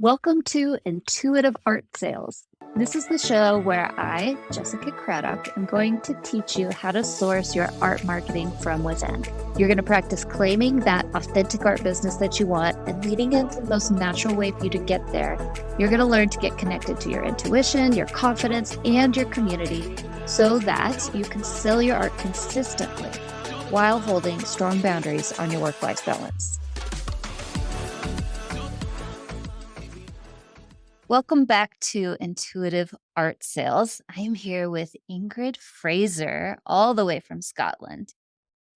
Welcome to Intuitive Art Sales. This is the show where I, Jessica Craddock, am going to teach you how to source your art marketing from within. You're going to practice claiming that authentic art business that you want and leading into the most natural way for you to get there. You're going to learn to get connected to your intuition, your confidence, and your community so that you can sell your art consistently while holding strong boundaries on your work-life balance. Welcome back to Intuitive Art Sales. I am here with Ingrid Fraser, all the way from Scotland.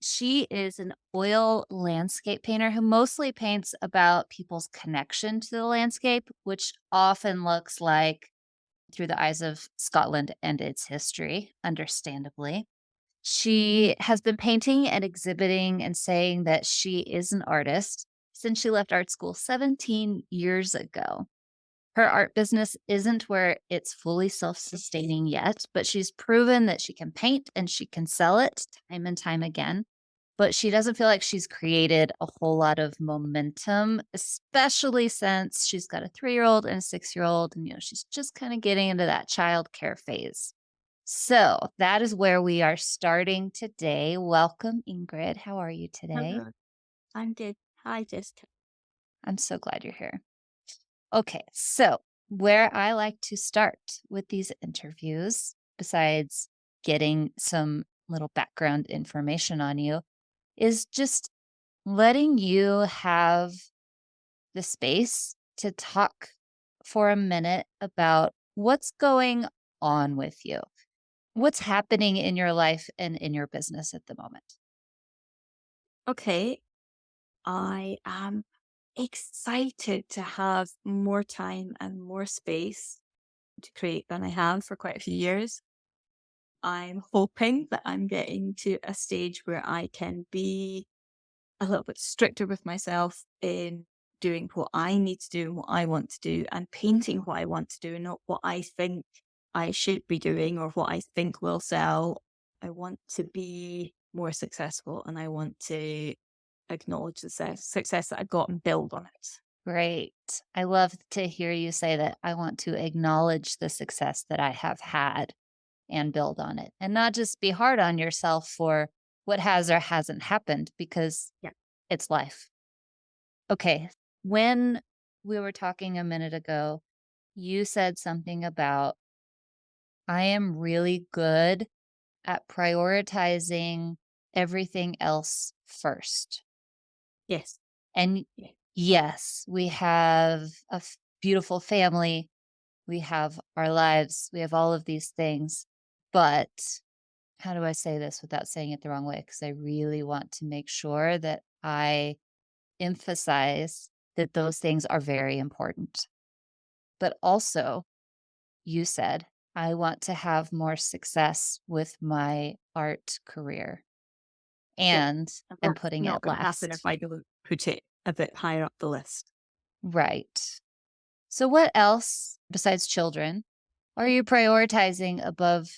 She is an oil landscape painter who mostly paints about people's connection to the landscape, which often looks like through the eyes of Scotland and its history, understandably. She has been painting and exhibiting and saying that she is an artist since she left art school 17 years ago. Her art business isn't where it's fully self-sustaining yet, but she's proven that she can paint and she can sell it time and time again. But she doesn't feel like she's created a whole lot of momentum, especially since she's got a 3-year-old and a 6-year-old, and she's just kind of getting into that childcare phase. So that is where we are starting today. Welcome, Ingrid. How are you today? Hello, I'm good. Hi, Jessica. I'm so glad you're here. Okay, so where I like to start with these interviews, besides getting some little background information on you, is just letting you have the space to talk for a minute about what's going on with you. What's happening in your life and in your business at the moment? Okay, I am excited to have more time and more space to create than I have for quite a few years. I'm hoping that I'm getting to a stage where I can be a little bit stricter with myself in doing what I need to do and what I want to do and painting what I want to do and not what I think I should be doing or what I think will sell. I want to be more successful and I want to acknowledge the success that I've got and build on it. Great. I love to hear you say that. I want to acknowledge the success that I have had and build on it and not just be hard on yourself for what has or hasn't happened because Yeah. it's life. Okay. When we were talking a minute ago, you said something about I am really good at prioritizing everything else first. Yes. And Yeah. yes, we have a beautiful family. We have our lives. We have all of these things. But how do I say this without saying it the wrong way? Because I really want to make sure that I emphasize that those things are very important. But also, you said, I want to have more success with my art career Yeah. and And I'm that's putting not it going to happen if last. I don't put it a bit higher up the list. Right. So, what else besides children are you prioritizing above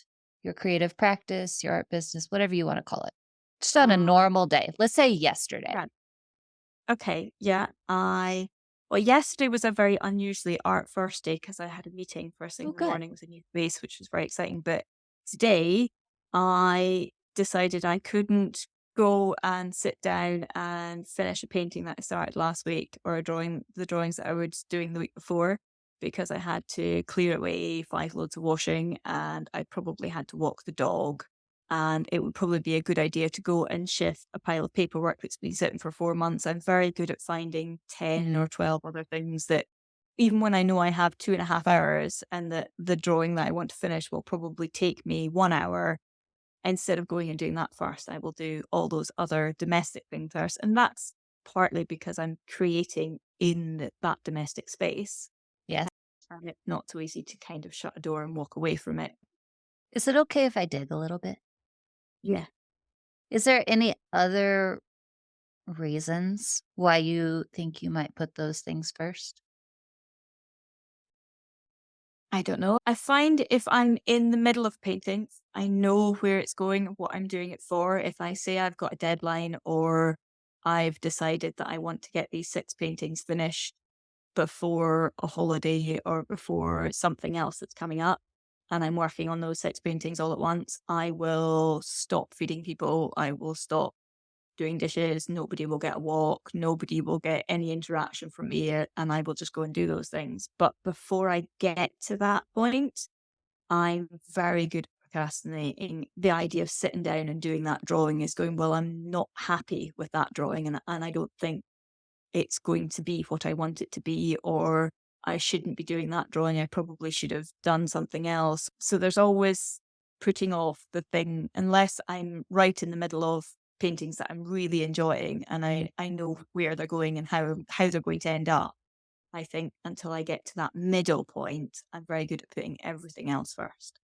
your creative practice, your art business, whatever you want to call it? Just on a Uh, normal day. Let's say yesterday. right. Okay. Yeah. Well, yesterday was a very unusually art first day because I had a meeting first thing Oh, in the good. morning with a new space, which was very exciting. But today I decided I couldn't go and sit down and finish a painting that I started last week or the drawings that I was doing the week before because I had to clear away 5 loads of washing and I probably had to walk the dog. And it would probably be a good idea to go and shift a pile of paperwork that's been sitting for 4 months. I'm very good at finding 10 or 12 other things that even when I know I have 2.5 hours and that the drawing that I want to finish will probably take me 1 hour, instead of going and doing that first, I will do all those other domestic things first. And that's partly because I'm creating in that domestic space. Yes. And it's not so easy to kind of shut a door and walk away from it. Is it okay if I dig a little bit? Yeah. Is there any other reasons why you think you might put those things first? I don't know. I find if I'm in the middle of painting, I know where it's going, what I'm doing it for. If I say I've got a deadline or I've decided that I want to get these 6 paintings finished, before a holiday or before something else that's coming up, and I'm working on those 6 paintings all at once, I will stop feeding people. I will stop doing dishes. Nobody will get a walk. Nobody will get any interaction from me, and I will just go and do those things. But before I get to that point, I'm very good at procrastinating. The idea of sitting down and doing that drawing is going, well, I'm not happy with that drawing, and I don't think it's going to be what I want it to be, or I shouldn't be doing that drawing. I probably should have done something else. So there's always putting off the thing unless I'm right in the middle of paintings that I'm really enjoying and I know where they're going and how they're going to end up. I think until I get to that middle point, I'm very good at putting everything else first.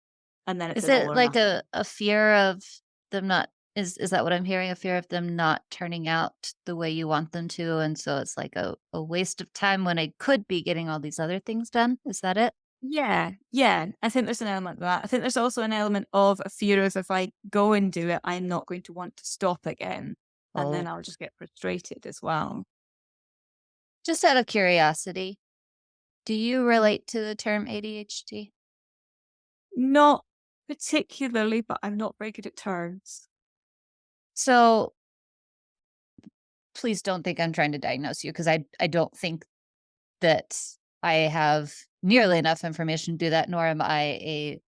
And then it's Is an all it or like nothing. a fear of them not is that what I'm hearing? A fear of them not turning out the way you want them to, and so it's like a waste of time when I could be getting all these other things done? Is that it? Yeah, yeah. I think there's an element of that. I think there's also an element of a fear of if I go and do it, I'm not going to want to stop again. And then Oh. I'll just get frustrated as well. Just out of curiosity, do you relate to the term ADHD? Not particularly, but I'm not very good at terms. So, please don't think I'm trying to diagnose you because I don't think that I have nearly enough information to do that, nor am I a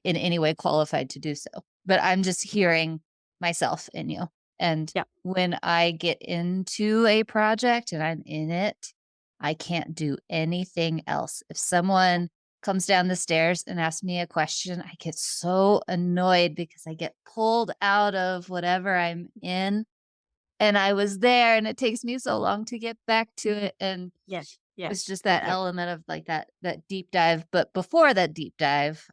in any way qualified to do so. But I'm just hearing myself in you. And Yeah, when I get into a project and I'm in it, I can't do anything else. If someone comes down the stairs and asks me a question, I get so annoyed because I get pulled out of whatever I'm in. And I was there and it takes me so long to get back to it. And yeah, yeah, it's just that yeah, element of like that deep dive. But before that deep dive,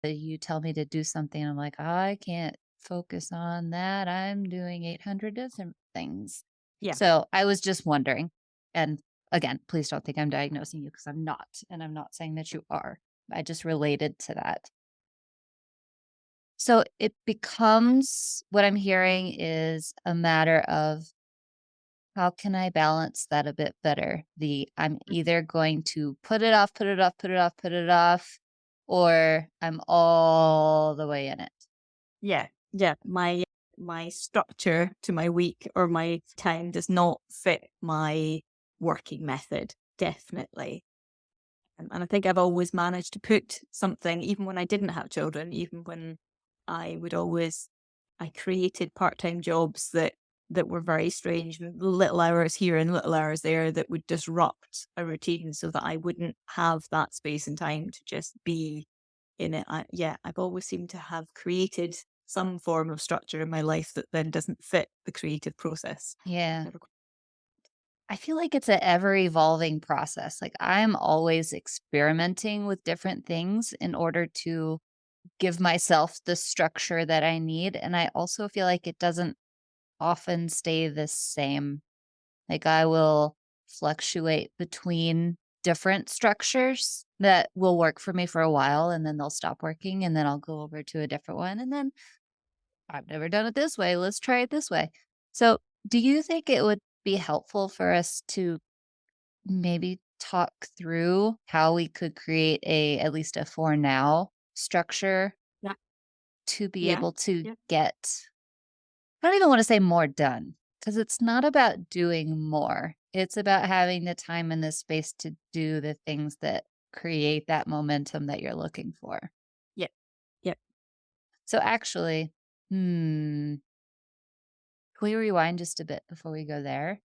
you tell me to do something, I'm like, "I can't focus on that, I'm doing 800 different things." yeah. So, I was just wondering, and again, please don't think I'm diagnosing you because 'cause I'm not, and I'm not saying that you are. I just related to that. So, it becomes what I'm hearing is a matter of how can I balance that a bit better? I'm either going to put it off, put it off, put it off, put it off, or I'm all the way in it. Yeah, yeah. My structure to my week or my time does not fit my working method, definitely. And I think I've always managed to put something, even when I didn't have children, even when I created part-time jobs that were very strange, with little hours here and little hours there that would disrupt a routine so that I wouldn't have that space and time to just be in it. Yeah, I've always seemed to have created some form of structure in my life that then doesn't fit the creative process. Yeah. Never I feel like it's an ever evolving process. Like I'm always experimenting with different things in order to give myself the structure that I need. And I also feel like it doesn't often stay the same. Like I will fluctuate between different structures that will work for me for a while and then they'll stop working and then I'll go over to a different one and then I've never done it this way. Let's try it this way. So, do you think it would be helpful for us to maybe talk through how we could create at least a for now structure Yeah, to be yeah, able to yeah, get I don't even want to say more done because it's not about doing more. It's about having the time and the space to do the things that create that momentum that you're looking for. yeah, yeah. So actually, hmm, can we rewind just a bit before we go there?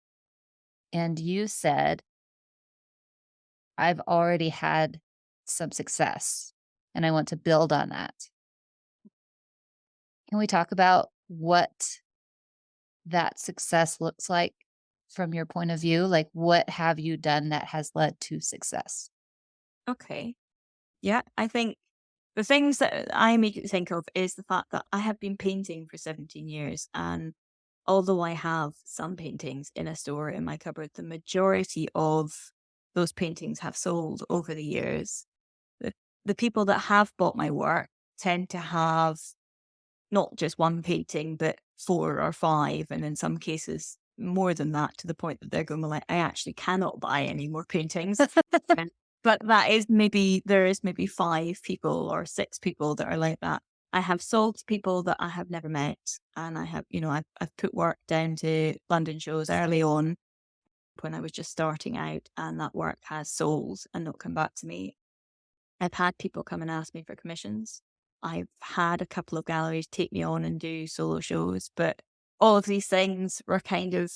And you said, I've already had some success and I want to build on that. Can we talk about what that success looks like from your point of view? Like, what have you done that has led to success? Okay. Yeah, I think the things that I immediately think of is the fact that I have been painting for 17 years. And although I have some paintings in a store in my cupboard, the majority of those paintings have sold over the years. The, the people that have bought my work tend to have not just one painting, but four or five, and in some cases more than that, to the point that they're going, well, I actually cannot buy any more paintings. Um, But there is maybe 5 people or 6 people that are like that. I have sold to people that I have never met, and I have, I've put work down to London shows early on when I was just starting out, and that work has sold and not come back to me. I've had people come and ask me for commissions. I've had a couple of galleries take me on and do solo shows, but all of these things were kind of,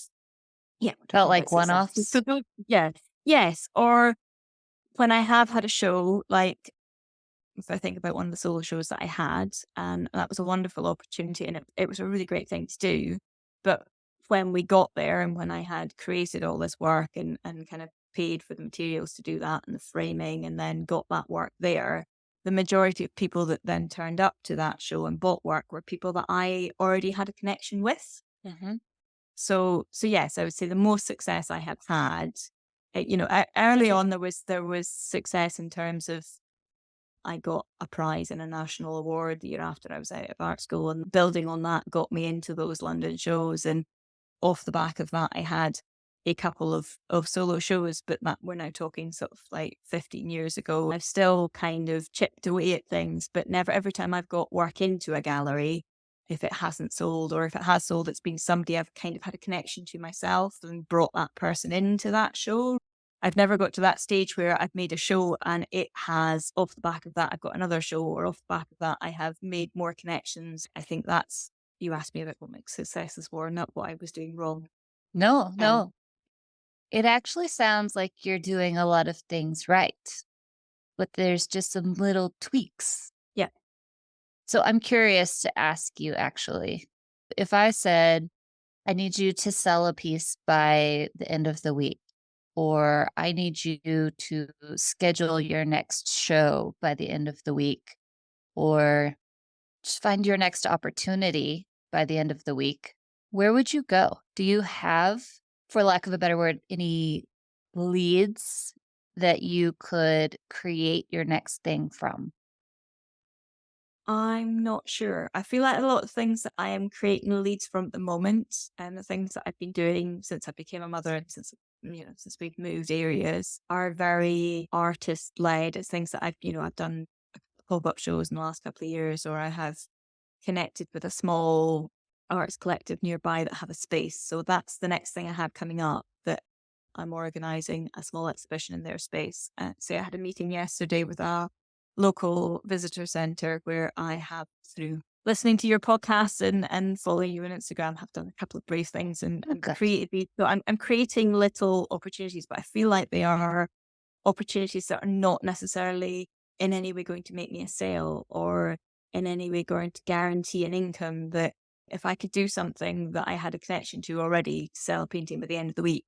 yeah, we're Felt talking about like success. one-offs? Yeah, yes. Or when I have had a show, like if I think about one of the solo shows that I had, and that was a wonderful opportunity, and it was a really great thing to do. But when we got there, and when I had created all this work and kind of paid for the materials to do that and the framing, and then got that work there, the majority of people that then turned up to that show and bought work were people that I already had a connection with. Mhm. So yes, I would say the most success I have had, early on there was success in terms of I got a prize in a national award the year after I was out of art school, and building on that got me into those London shows. And off the back of that, I had a couple of solo shows, but that we're now talking sort of like 15 years ago. I've still kind of chipped away at things, but never every time I've got work into a gallery, if it hasn't sold, or if it has sold, it's been somebody I've kind of had a connection to myself and brought that person into that show. I've never got to that stage where I've made a show and it has, off the back of that, I've got another show, or off the back of that, I have made more connections. I think that's, you asked me about what my successes were, not what I was doing wrong. No, Um, no. It actually sounds like you're doing a lot of things right, but there's just some little tweaks. yeah, So I'm curious to ask you actually, if I said, I need you to sell a piece by the end of the week, or I need you to schedule your next show by the end of the week, or just find your next opportunity by the end of the week, where would you go? Do you have, for lack of a better word, any leads that you could create your next thing from? I'm not sure. I feel like a lot of things that I am creating leads from at the moment, and the things that I've been doing since I became a mother and since we've moved areas, are very artist led. It's things that I've done pop-up shows in the last couple of years, or I have connected with a small arts collective nearby that have a space. So that's the next thing I have coming up, that I'm organising a small exhibition in their space. So I had a meeting yesterday with a local visitor centre where I have, through listening to your podcast and following you on Instagram, have done a couple of brave things Oh, and good. created these. So I'm creating little opportunities, but I feel like they are opportunities that are not necessarily in any way going to make me a sale, or in any way going to guarantee an income. That if I could do something that I had a connection to already to sell a painting by the end of the week,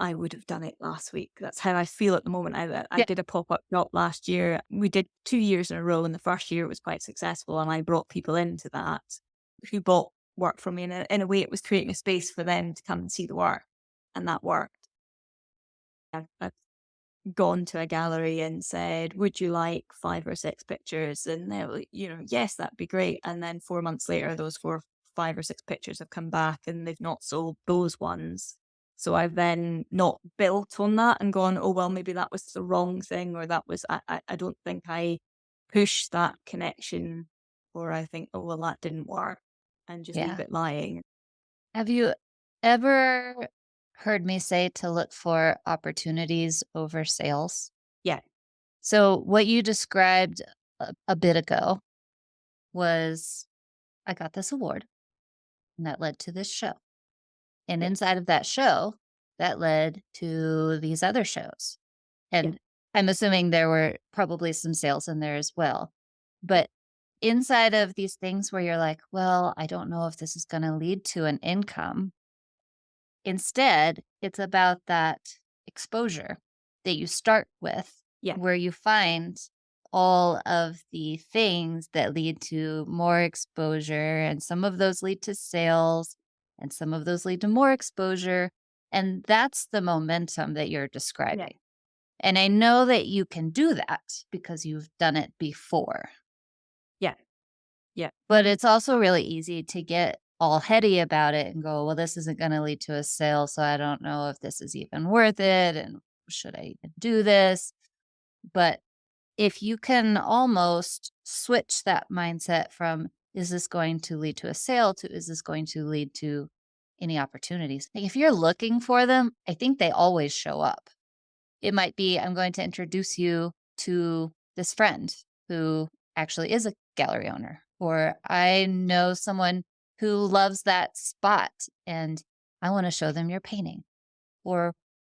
I would have done it last week. That's how I feel at the moment. I Yeah. did a pop-up shop last year. We did 2 years in a row, and the first year it was quite successful, and I brought people into that who bought work from me. In a way, it was creating a space for them to come and see the work, and that worked. I've gone to a gallery and said, "Would you like 5 or 6 pictures?" And they're like, "Yes, that'd be great." And then 4 months later, those 5 or 6 pictures have come back and they've not sold those ones. So I've then not built on that and gone, "Oh, well, maybe that was the wrong thing," or that was, I don't think I pushed that connection, or I think, "Oh, well, that didn't work," and just leave Yeah. it lying. Have you ever heard me say to look for opportunities over sales? Yeah, So what you described a bit ago was, I got this award and that led to this show. And yeah, inside of that show, that led to these other shows. yeah, And I'm assuming there were probably some sales in there as well. But inside of these things where you're like, well, I don't know if this is going to lead to an income. Instead, it's about that exposure that you start with, yeah, where you find all of the things that lead to more exposure, and some of those lead to sales, and some of those lead to more exposure. And that's the momentum that you're yeah, describing. And I know that you can do that because you've done it before, yeah, yeah. but it's also really easy to get all heady about it and go, well, this isn't going to lead to a sale. So I don't know if this is even worth it. And should I even do this? But if you can almost switch that mindset from, is this going to lead to a sale, to, is this going to lead to any opportunities? Like if you're looking for them, I think they always show up. It might be, I'm going to introduce you to this friend who actually is a gallery owner, or I know someone who loves that spot and I want to show them your painting. Or,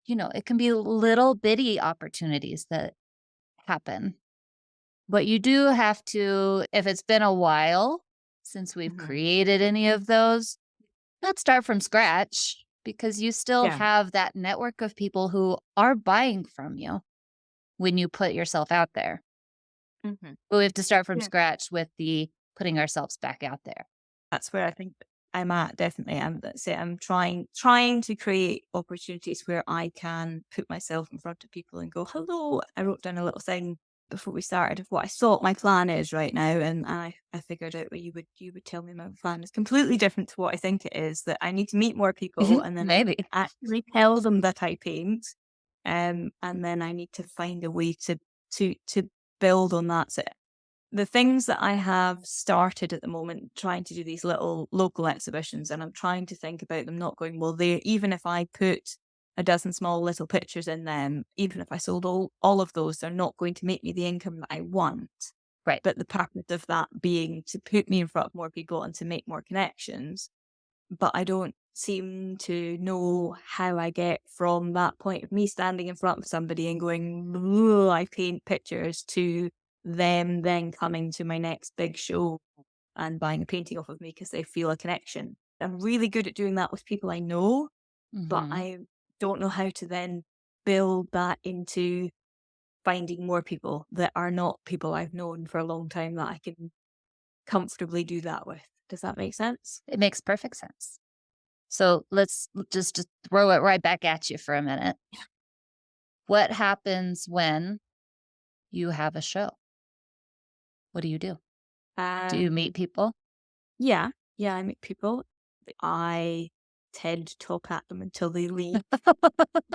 it can be little bitty opportunities that happen. But you do have to, if it's been a while since we've Mhm. created any of those, not start from scratch because you still Yeah. have that network of people who are buying from you when you put yourself out there. Mhm. But we have to start from Yeah. scratch with the putting ourselves back out there. That's where I think I'm at, definitely. That's it. I'm trying to create opportunities where I can put myself in front of people and go, "Hello." I wrote down a little thing before we started of what I thought my plan is right now, and I figured out what you would tell me my plan is completely different to what I think it is. That I need to meet more people, and then I Maybe. actually tell them that I paint, and then I need to find a way to build on that. So the things that I have started at the moment, trying to do these little local exhibitions, and I'm trying to think about them not going, well, there, even if I put a dozen small little pictures in them, even if I sold all of those, they're not going to make me the income that I want. Right. But the purpose of that being to put me in front of more people and to make more connections. But I don't seem to know how I get from that point of me standing in front of somebody and going, "Ooh, I paint pictures," to them then coming to my next big show and buying a painting off of me because they feel a connection. I'm really good at doing that with people I know, but Mhm. I don't know how to then build that into finding more people that are not people I've known for a long time that I can comfortably do that with. Does that make sense? It makes perfect sense. So let's just throw it right back at you for a minute. What happens when you have a show? What do you do? Do you Um, meet people? yeah, yeah, I meet people. I tend to talk at them until they leave.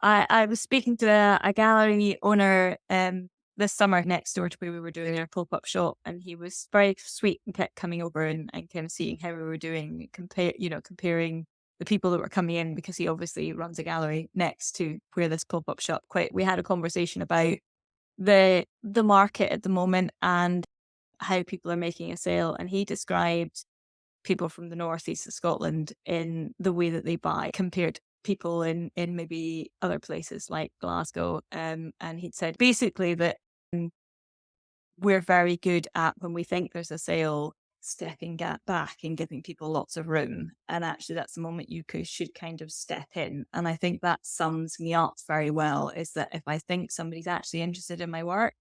I was speaking to a gallery owner this summer next door to where we were doing our pop-up shop, and he was very sweet and kept coming over and kind of seeing how we were doing, comparing the people that were coming in because he obviously runs a gallery next to where this pop-up shop quite we had a conversation about the market at the moment and how people are making a sale, and he described people from the northeast of Scotland in the way that they buy compared to people in maybe other places like Glasgow. And he'd said basically that we're very good at when we think there's a sale, stepping back and giving people lots of room. And actually, that's the moment should kind of step in. And I think that sums me up very well. Is that if I think somebody's actually interested in my work,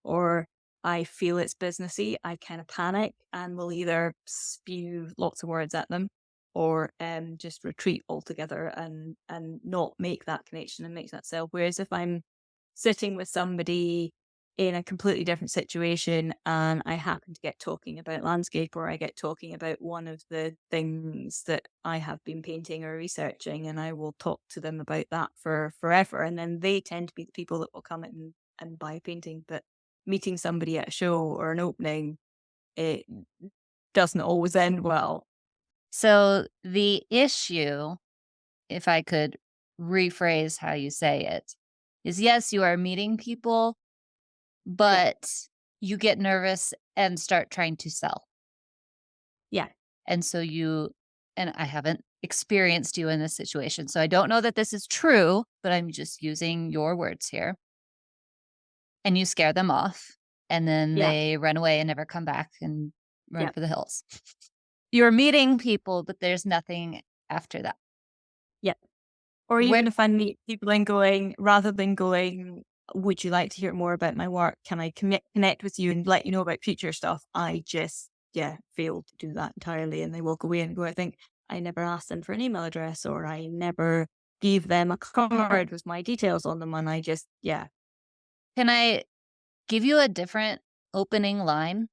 or I feel it's businessy, I kind of panic and will either spew lots of words at them or just retreat altogether and not make that connection and make that sell. Whereas if I'm sitting with somebody in a completely different situation and I happen to get talking about landscape or I get talking about one of the things that I have been painting or researching and I will talk to them about that for forever. And then they tend to be the people that will come in and buy a painting. But meeting somebody at a show or an opening, it doesn't always end well. So the issue, if I could rephrase how you say it, is yes, you are meeting people, Yeah. but you get nervous and start trying to sell. Yeah. And so and I haven't experienced you in this situation. So I don't know that this is true, but I'm just using your words here. And you scare them off, and then Yeah. they run away and never come back and run Yeah. for the hills. You're meeting people, but there's nothing after that. Yeah. Or Where even if I meet people and going, rather than going, would you like to hear more about my work? Can I connect with you and let you know about future stuff? I just, yeah, fail to do that entirely. And they walk away and go, I think I never asked them for an email address or I never gave them a card with my details on them. And I just, yeah, can I give you a different opening line?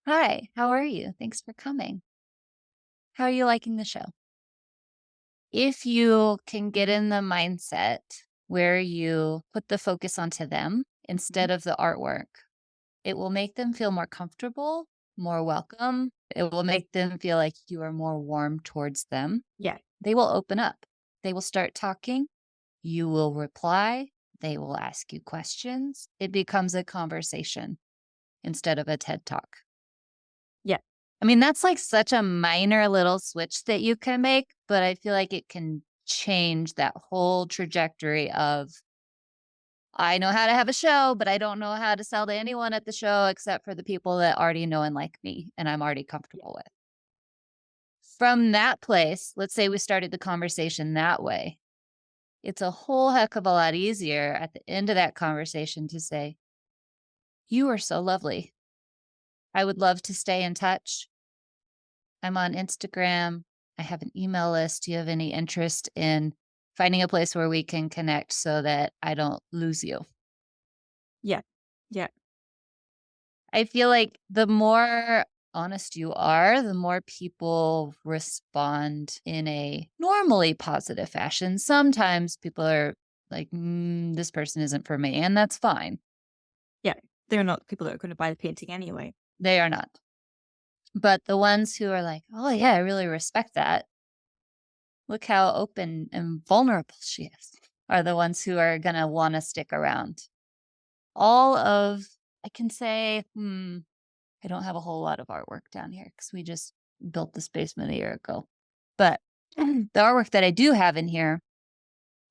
"Hi, how are you? Thanks for coming." How are you liking the show? If you can get in the mindset where you put the focus onto them Mhm. instead of the artwork, it will make them feel more comfortable, more welcome. It will make them feel like you are more warm towards them. Yeah. They will open up. They will start talking. You will reply. They will ask you questions. It becomes a conversation instead of a TED talk. Yeah. I mean, that's like such a minor little switch that you can make, but I feel like it can change that whole trajectory of I know how to have a show, but I don't know how to sell to anyone at the show except for the people that already know and like me and I'm already Yeah. comfortable with. From that place, let's say we started the conversation that way. It's a whole heck of a lot easier at the end of that conversation to say, "You are so lovely. I would love to stay in touch. I'm on Instagram. I have an email list. Do you have any interest in finding a place where we can connect so that I don't lose you?" Yeah. Yeah. I feel like the more honest you are, the more people respond in a normally positive fashion. Sometimes people are like, this person isn't for me, and that's fine. Yeah. They're not people that are gonna buy the painting anyway. They are not. But the ones who are like, oh, yeah, I really respect that. Look how open and vulnerable she is, are the ones who are going to want to stick around. All of, I can say, I don't have a whole lot of artwork down here because we just built this basement a year ago. But the artwork that I do have in here,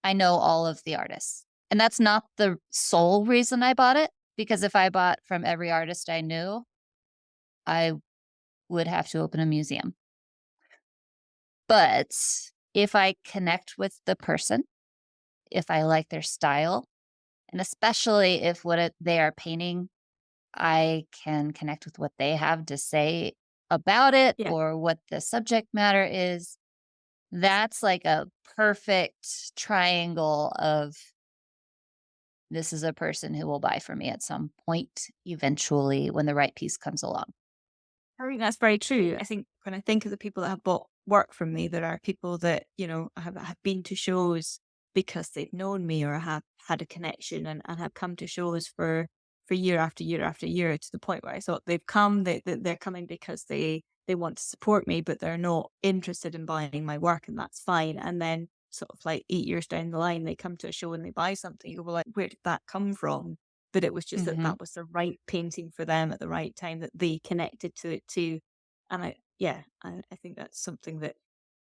I know all of the artists. And that's not the sole reason I bought it, because if I bought from every artist I knew, I would have to open a museum. But if I connect with the person, if I like their style, and especially if they are painting, I can connect with what they have to say about it Yeah. or what the subject matter is. That's like a perfect triangle of this is a person who will buy from me at some point eventually when the right piece comes along. I think that's very true. I think when I think of the people that have bought work from me, there are people that, have been to shows because they've known me or have had a connection and have come to shows for year after year after year to the point where I thought they've come, they're coming because they want to support me, but they're not interested in buying my work, and that's fine. And then sort of like 8 years down the line, they come to a show and they buy something. You go, well, like, where did that come from? But it was just that Mhm. that was the right painting for them at the right time, that they connected to it too. And I think that's something that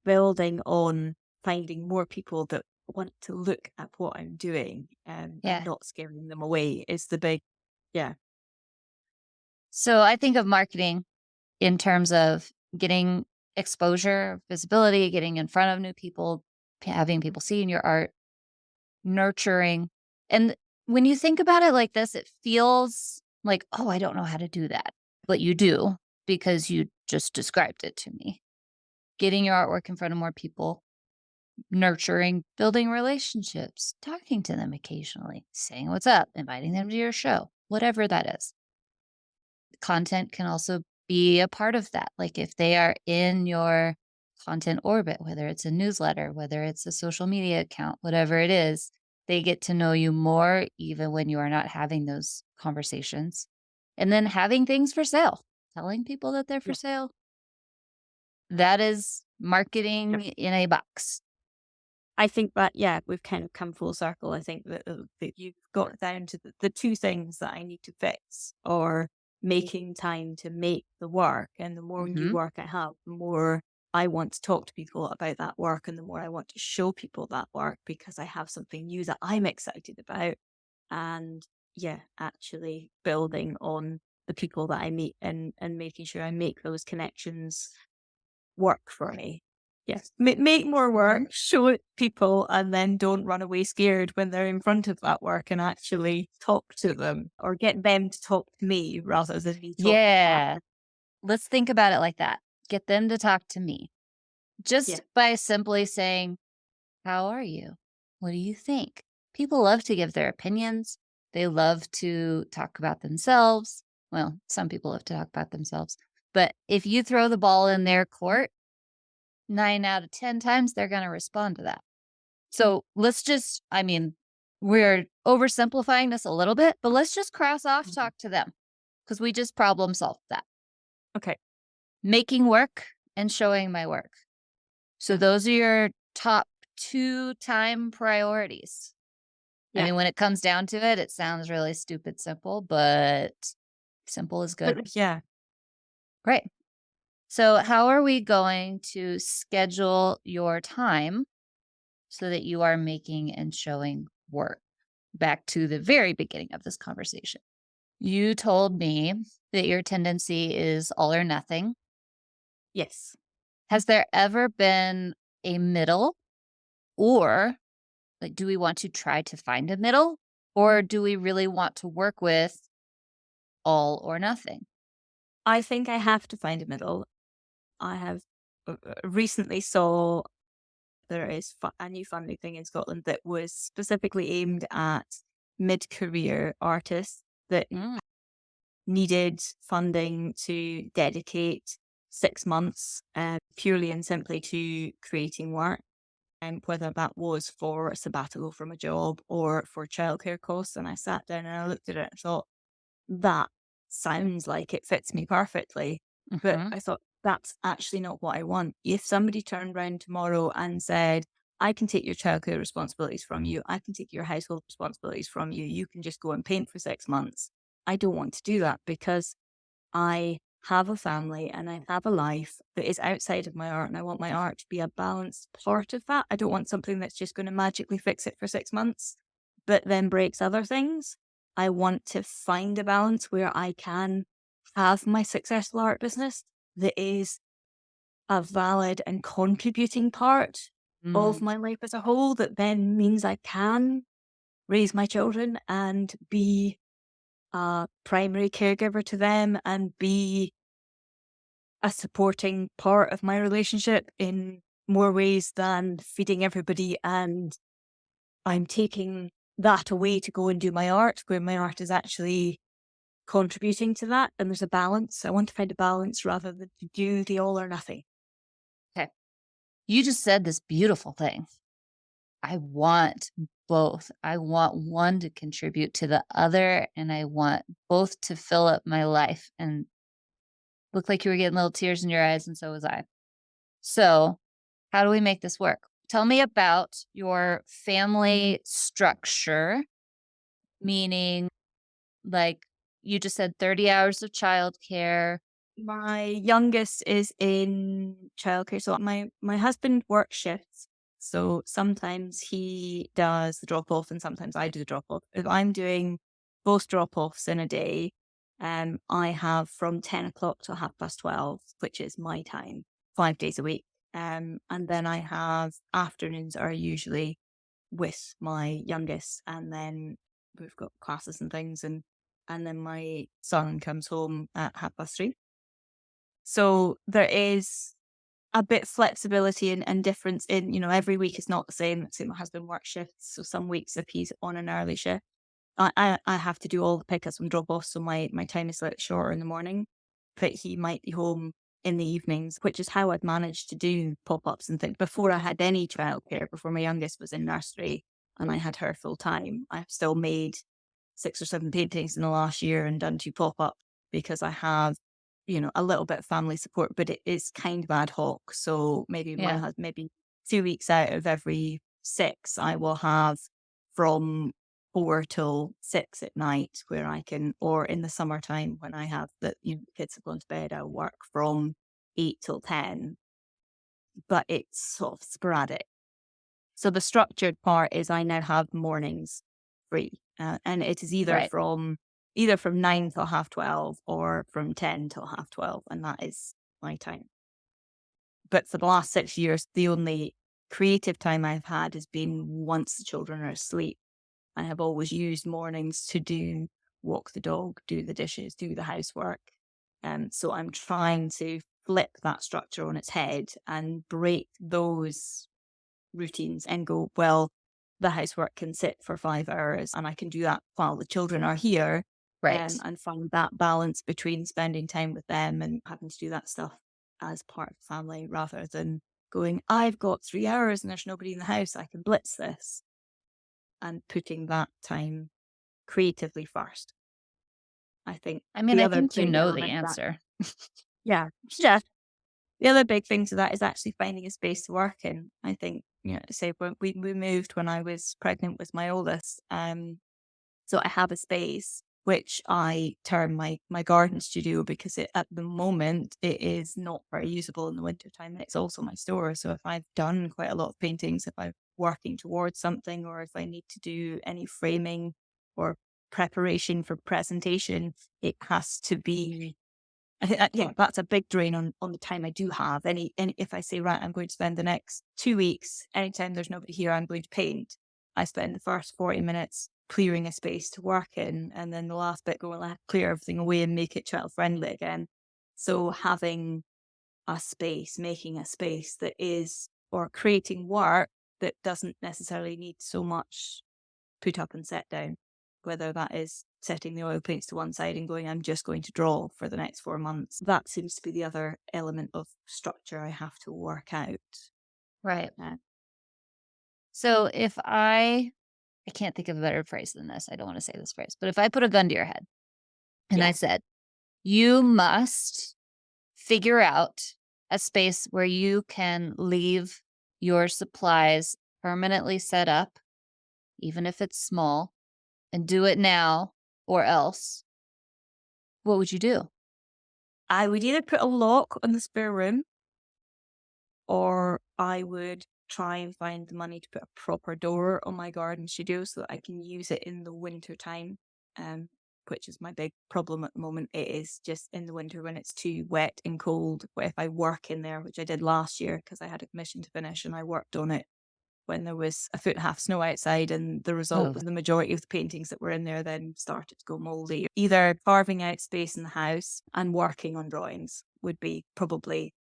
building on finding more people that want to look at what I'm doing, and Yeah. not scaring them away is the big, yeah, So I think of marketing in terms of getting exposure, visibility, getting in front of new people, having people seeing your art, nurturing. And when you think about it like this, it feels like, oh, I don't know how to do that. But you do because you just described it to me. Getting your artwork in front of more people, nurturing, building relationships, talking to them occasionally, saying what's up, inviting them to your show, whatever that is. Content can also be a part of that. Like if they are in your content orbit, whether it's a newsletter, whether it's a social media account, whatever it is, they get to know you more even when you are not having those conversations. And then having things for sale, telling people that they're for yeah, sale. That is yeah. marketing in a box. I think that, yeah, we've kind of come full circle. I think that you've got down to the two things that I need to fix, or making time to make the work. And the more new Mhm. work I have, the more I want to talk to people about that work, and the more I want to show people that work because I have something new that I'm excited about. And yeah, actually building on the people that I meet, and making sure I make those connections work for me. Yes, make more Mhm. work, show it to people, and then don't run away scared when they're in front of that work, and actually talk to them or get them to talk to me rather than me talk back. Yeah. Let's think about it like that. Get them to talk to me Yeah, just by simply saying, how are you? What do you think? People love to give their opinions. They love to talk about themselves. Well, some people love to talk about themselves. But if you throw the ball in their court, 9 out of 10 times, they're gonna respond to that. So let's just I mean, we're oversimplifying this a little bit, but let's just cross off Mhm. talk to them because we just problem solved that. Okay. Making work and showing my work. So Yeah. those are your top 2 time priorities. I Yeah. mean, when it comes down to it, it sounds really stupid simple, but simple is good. But yeah. Great. So how are we going to schedule your time so that you are making and showing work? Back to the very beginning of this conversation. You told me that your tendency is all or nothing. Yes. Has there ever been a middle, or like, do we want to try to find a middle, or do we really want to work with all or nothing? I think I have to find a middle. I have recently saw there is a new funding thing in Scotland that was specifically aimed at mid-career artists that Mm, needed funding to dedicate 6 months purely and simply to creating work. And whether that was for a sabbatical from a job or for childcare costs. And I sat down and I looked at it and thought, that sounds like it fits me perfectly. But mhm, I thought, that's actually not what I want. If somebody turned around tomorrow and said, I can take your childcare responsibilities from you, I can take your household responsibilities from you, you can just go and paint for 6 months. I don't want to do that because I have a family and I have a life that is outside of my art, and I want my art to be a balanced part of that. I don't want something that's just going to magically fix it for 6 months, but then breaks other things. I want to find a balance where I can have my successful art business that is a valid and contributing part of mm, my life as a whole, that then means I can raise my children and be a primary caregiver to them and be a supporting part of my relationship in more ways than feeding everybody, and I'm taking that away to go and do my art, where my art is actually contributing to that, and there's a balance. I want to find a balance rather than to do the all or nothing. okay. You just said this beautiful thing. I want both. I want one to contribute to the other, and I want both to fill up my life. And looked like you were getting little tears in your eyes, and so was I. So, how do we make this work? Tell me about your family structure, meaning, like, you just said 30 hours of childcare. My youngest is in childcare, so my husband works shifts. So sometimes he does the drop off, and sometimes I do the drop off. If I'm doing both drop offs in a day, I have from 10 o'clock to 12:30, which is my time, 5 days a week. And then I have afternoons are usually with my youngest, and then we've got classes and things, and then my son comes home at 3:30. So there is a bit flexibility and difference in, every week is not the same. Say my husband works shifts, so some weeks if he's on an early shift, I have to do all the pickups and drop offs, so my time is slightly shorter in the morning. But he might be home in the evenings, which is how I'd managed to do pop ups and things before I had any childcare. Before my youngest was in nursery and I had her full time, I've still made 6 or 7 paintings in the last year and done 2 pop up because I have, a little bit of family support, but it is kind of ad hoc. So maybe Yeah. maybe 2 weeks out of every 6, I will have from 4 till 6 at night where I can, or in the summertime when I have the kids have gone to bed, I'll work from 8 till 10, but it's sort of sporadic. So the structured part is I now have mornings free, and it is Right. either from 9 till 12:30 or from 10 till 12:30, and that is my time. But for the last 6 years, the only creative time I've had has been once the children are asleep. I have always used mornings to walk the dog, do the dishes, do the housework. So I'm trying to flip that structure on its head and break those routines and go, well, the housework can sit for 5 hours and I can do that while the children are here, Right. and find that balance between spending time with them and having to do that stuff as part of the family rather than going, I've got 3 hours and there's nobody in the house, I can blitz this, and putting that time creatively first. I think I mean, the I other think you big know the element of that, answer. yeah, yeah. The other big thing to that is actually finding a space to work in. I think, say when we moved when I was pregnant with my oldest, so I have a space which I term my garden studio because at the moment it is not very usable in the wintertime. It's also my store. So if I've done quite a lot of paintings, if I'm working towards something, or if I need to do any framing or preparation for presentation, it has to be. I think yeah, that's a big drain on the time I do have. Any if I say, right, I'm going to spend the next 2 weeks, anytime there's nobody here, I'm going to paint. I spend the first 40 minutes clearing a space to work in, and then the last bit going, well, clear everything away and make it child friendly again. So having a space, making a space that is, or creating work that doesn't necessarily need so much put up and set down, whether that is setting the oil paints to one side and going, I'm just going to draw for the next 4 months. That seems to be the other element of structure I have to work out. Right. Uh, So if I can't think of a better phrase than this. I don't want to say this phrase, but if I put a gun to your head and I yeah, said, you must figure out a space where you can leave your supplies permanently set up, even if it's small, and do it now or else, what would you do? I would either put a lock on the spare room, or I would try and find the money to put a proper door on my garden studio so that I can use it in the winter time, which is my big problem at the moment. It is just in the winter when it's too wet and cold. But if I work in there, which I did last year because I had a commission to finish and I worked on it when there was a foot and a half snow outside, and the result Oh, was the majority of the paintings that were in there then started to go moldy. Either carving out space in the house and working on drawings would be probably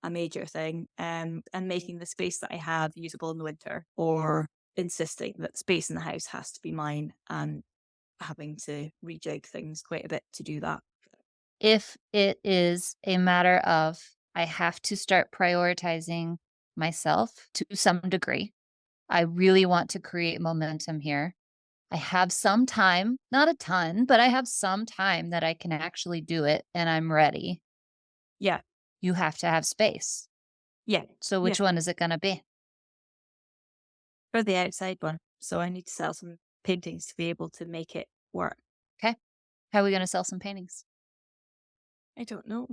a major thing, and making the space that I have usable in the winter, or insisting that the space in the house has to be mine and having to rejig things quite a bit to do that. if it is a matter of I have to start prioritizing myself to some degree, I really want to create momentum here. I have some time, not a ton, but I have some time that I can actually do it and I'm ready. Yeah, You have to have space. yeah, So yeah. which one is it gonna be? For the outside one. So I need to sell some paintings to be able to make it work. Okay. How are we gonna sell some paintings? I don't know.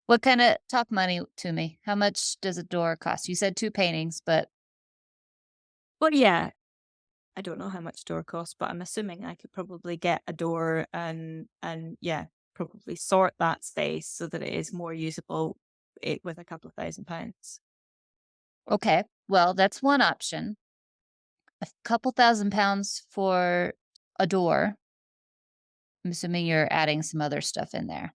What kinda talk money to me? How much does a door cost? You said 2 paintings, but But yeah, I don't know how much door costs, but I'm assuming I could probably get a door and yeah, probably sort that space so that it is more usable with a couple of £1,000. okay. Well, that's one option. A couple £1,000 for a door. I'm assuming you're adding some other stuff in there.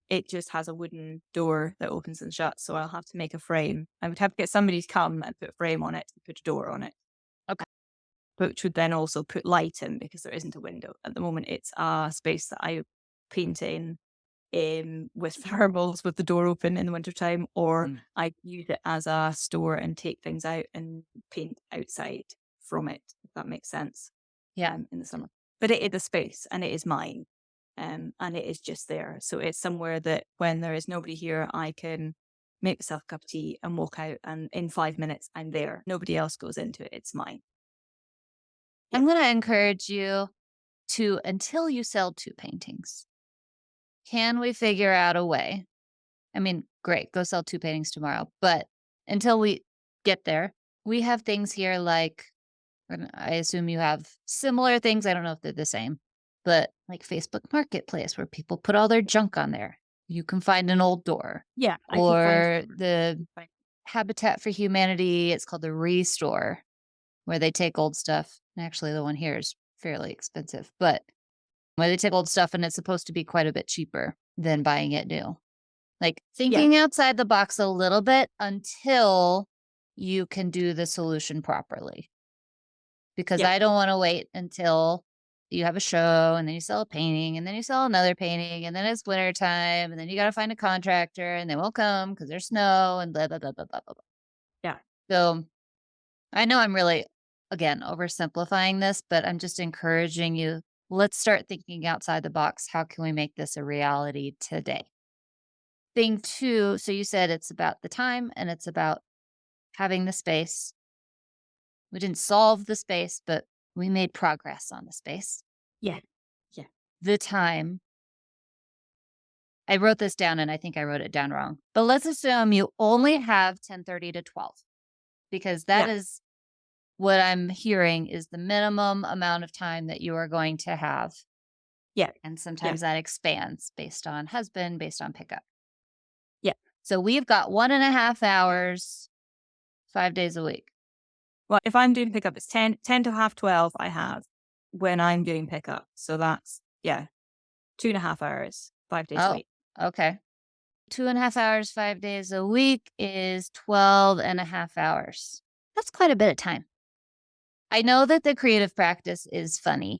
It just has a wooden door that opens and shuts, so I'll have to make a frame. I would have to get somebody to come and put a frame on it and put a door on it, Okay. which would then also put light in because there isn't a window. At the moment, it's a space that I paint in with thermals with the door open in the wintertime, or I use it as a store and take things out and paint outside from it, if that makes sense, Yeah. in the summer. But it is a space and it is mine, and it is just there. So it's somewhere that when there is nobody here, I can make myself a cup of tea and walk out, and in 5 minutes, I'm there. Nobody else goes into it. It's mine. Yeah. I'm gonna encourage you to until you sell 2 paintings, can we figure out a way? I mean, great, go sell 2 paintings tomorrow, but until we get there, we have things here like and I assume you have similar things, I don't know if they're the same, but like Facebook Marketplace where people put all their junk on there. You can find an old door Yeah. I can find or the fine. Habitat for Humanity, it's called the Restore, where they take old stuff. And actually, the one here is fairly expensive, but where they take old stuff and it's supposed to be quite a bit cheaper than buying it new. Like Yeah. thinking outside the box a little bit until you can do the solution properly because Yeah. I don't wanna wait until you have a show, and then you sell a painting, and then you sell another painting, and then it's winter time, and then you gotta find a contractor, and they won't come because there's snow and blah, blah, blah, blah, blah, blah, blah. Yeah. So, I know I'm really, again, oversimplifying this, but I'm just encouraging you, let's start thinking outside the box. How can we make this a reality today? Thing 2, so you said it's about the time and it's about having the space. We didn't solve the space, but we made progress on the space. Yeah. Yeah. The time, I wrote this down and I think I wrote it down wrong. But let's assume you only have 10:30 to 12 because that Yeah. is what I'm hearing is the minimum amount of time that you are going to have. Yeah. And Yeah. sometimes that expands based on husband, based on pickup. Yeah. So we've got 1.5 hours, 5 days a week. Well, if I'm doing pickup, it's 10 to half 12 I have when I'm doing pickup. So that's, yeah, 2.5 hours, 5 days a Oh, week. okay. 2.5 hours, 5 days a week is 12.5 hours. That's quite a bit of time. I know that the creative practice is funny.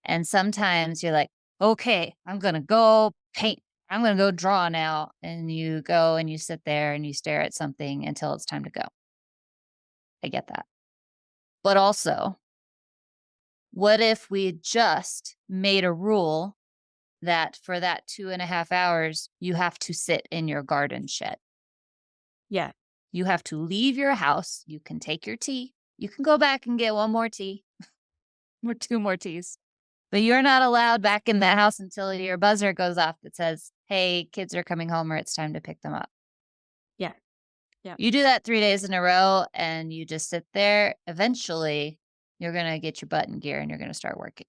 And sometimes you're like, okay, I'm going to go paint. I'm going to go draw now. And you go and you sit there and you stare at something until it's time to go. I get that. But also, what if we just made a rule that for that 2.5 hours, you have to sit in your garden shed? Yeah. You have to leave your house. You can take your tea. You can go back and get one more tea or two more teas. But you're not allowed back in the house until your buzzer goes off that says, hey, kids are coming home or it's time to pick them up. Yeah. Yeah. You do that 3 days in a row and you just sit there. Eventually, you're going to get your butt in gear and you're going to start working.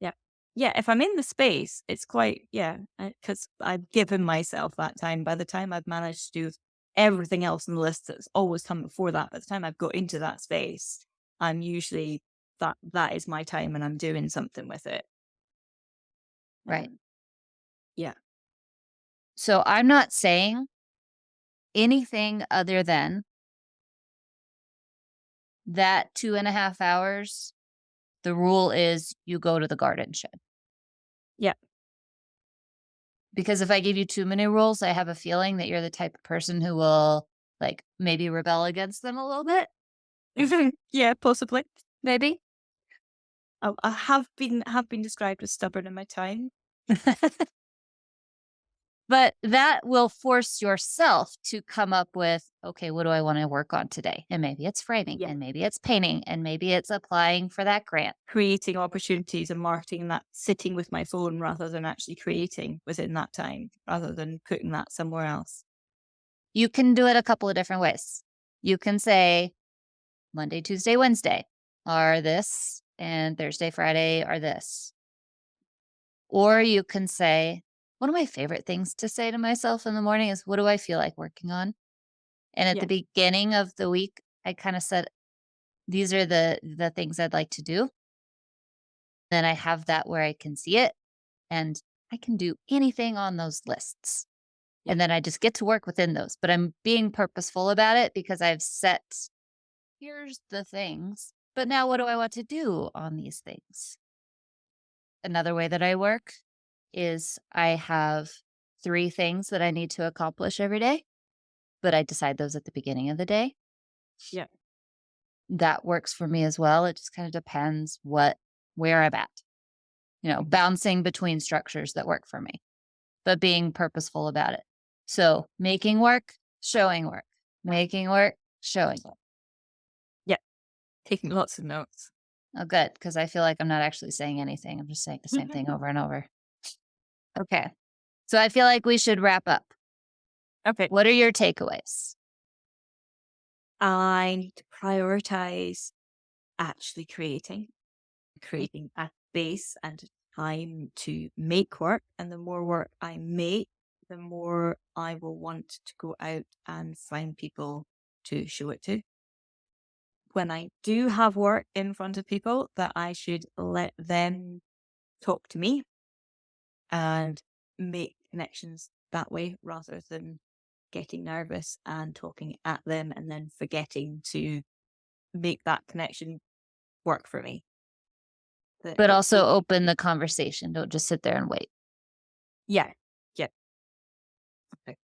Yeah. Yeah. If I'm in the space, it's quite, yeah, because I've given myself that time. By the time I've managed to do everything else on the list that's always come before that, by the time I've got into that space, I'm usually that is my time and I'm doing something with it. Right. Yeah. So I'm not saying anything other than that 2.5 hours. The rule is you go to the garden shed. Yeah. Because if I give you too many rules, I have a feeling that you're the type of person who will, like, maybe rebel against them a little bit, Yeah, possibly. maybe. I have been described as stubborn in my time. But that will force yourself to come up with, okay, what do I want to work on today? And maybe it's framing, Yeah. and maybe it's painting, and maybe it's applying for that grant. Creating opportunities and marketing that sitting with my phone rather than actually creating within that time, rather than putting that somewhere else. You can do it a couple of different ways. You can say Monday, Tuesday, Wednesday are this, and Thursday, Friday are this. Or you can say, one of my favorite things to say to myself in the morning is, what do I feel like working on? And at the Yeah. beginning of the week, I kind of said, these are the things I'd like to do. Then I have that where I can see it and I can do anything on those lists. Yeah. And then I just get to work within those. But I'm being purposeful about it because I've set, here's the things. But now what do I want to do on these things? Another way that I work is I have 3 things that I need to accomplish every day, but I decide those at the beginning of the day. Yeah. That works for me as well. It just kind of depends where I'm at, bouncing between structures that work for me, but being purposeful about it. So making work, showing work, making work, showing work. Yeah. Taking lots of notes. Oh, good, because I feel like I'm not actually saying anything. I'm just saying the same thing over and over. Okay. So I feel like we should wrap up. Okay. What are your takeaways? I need to prioritize actually creating a space and a time to make work. And the more work I make, the more I will want to go out and find people to show it to. When I do have work in front of people, that I should let them talk to me and make connections that way rather than getting nervous and talking at them and then forgetting to make that connection work for me. that But it also open the conversation. Don't just sit there and wait. yeah, yeah. Okay.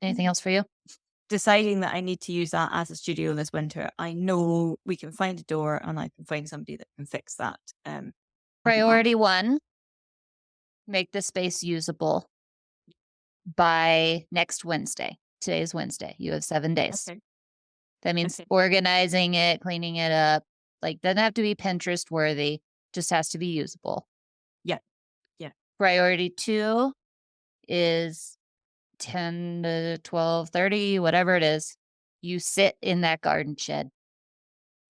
Anything else for you? Deciding that I need to use that as a studio this winter. I know we can find a door and I can find somebody that can fix that. I think Priority 1, make the space usable by next Wednesday. Today is Wednesday. You have 7 days. okay, That means okay. organizing it, cleaning it up. Like, doesn't have to be Pinterest worthy, just has to be usable. Yeah, yeah. Priority 2 is 10 to 12:30, whatever it is. You sit in that garden shed.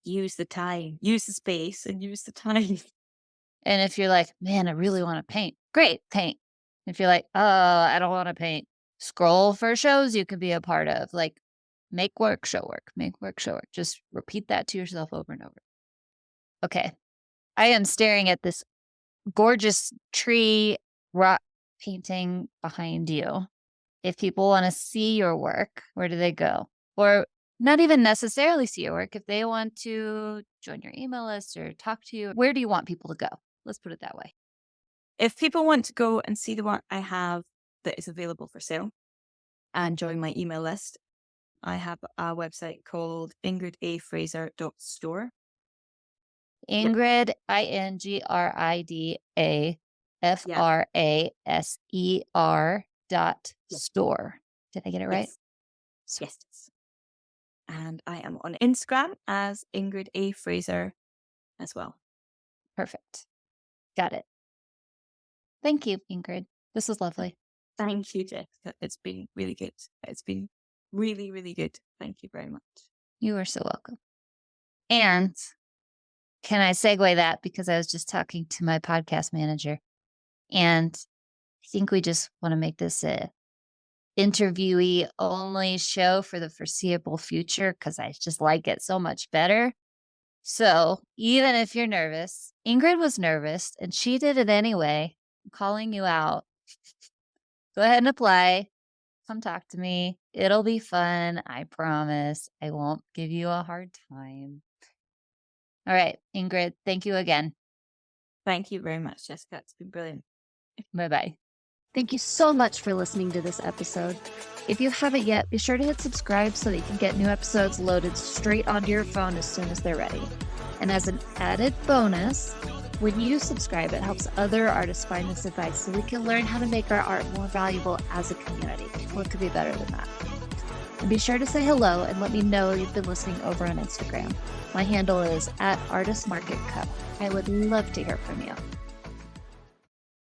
Use the time, use the space, and use the time. And if you're like, man, I really want to paint, great, paint. If you're like, oh, I don't want to paint, scroll for shows you could be a part of. Like, make work, show work, make work, show work. Just repeat that to yourself over and over. Okay. I am staring at this gorgeous tree rock painting behind you. If people want to see your work, where do they go? Or not even necessarily see your work. If they want to join your email list or talk to you, where do you want people to go? Let's put it that way. If people want to go and see the work I have that is available for sale and join my email list, I have a website called ingridafraser.store. Ingrid, Yeah. INGRADFRASER dot Yes. store. Did I get it right? Yes. Yes. And I am on Instagram as Ingrid A. Fraser as well. Perfect. Got it. Thank you, Ingrid. This was lovely. Thank you, Jessica. It's been really good. It's been really, really good. Thank you very much. You are so welcome. And can I segue that because I was just talking to my podcast manager, and I think we just want to make this a interviewee only show for the foreseeable future because I just like it so much better. So even if you're nervous, Ingrid was nervous and she did it anyway. I'm calling you out. Go ahead and apply. Come talk to me. It'll be fun. I promise. I won't give you a hard time. All right, Ingrid, thank you again. Thank you very much, Jessica. It's been brilliant. Bye-bye. Thank you so much for listening to this episode. If you haven't yet, be sure to hit subscribe so that you can get new episodes loaded straight onto your phone as soon as they're ready. And as an added bonus, when you subscribe, it helps other artists find this advice so we can learn how to make our art more valuable as a community. What could be better than that? And be sure to say hello and let me know you've been listening over on Instagram. My handle is @ArtistMarketCo. I would love to hear from you.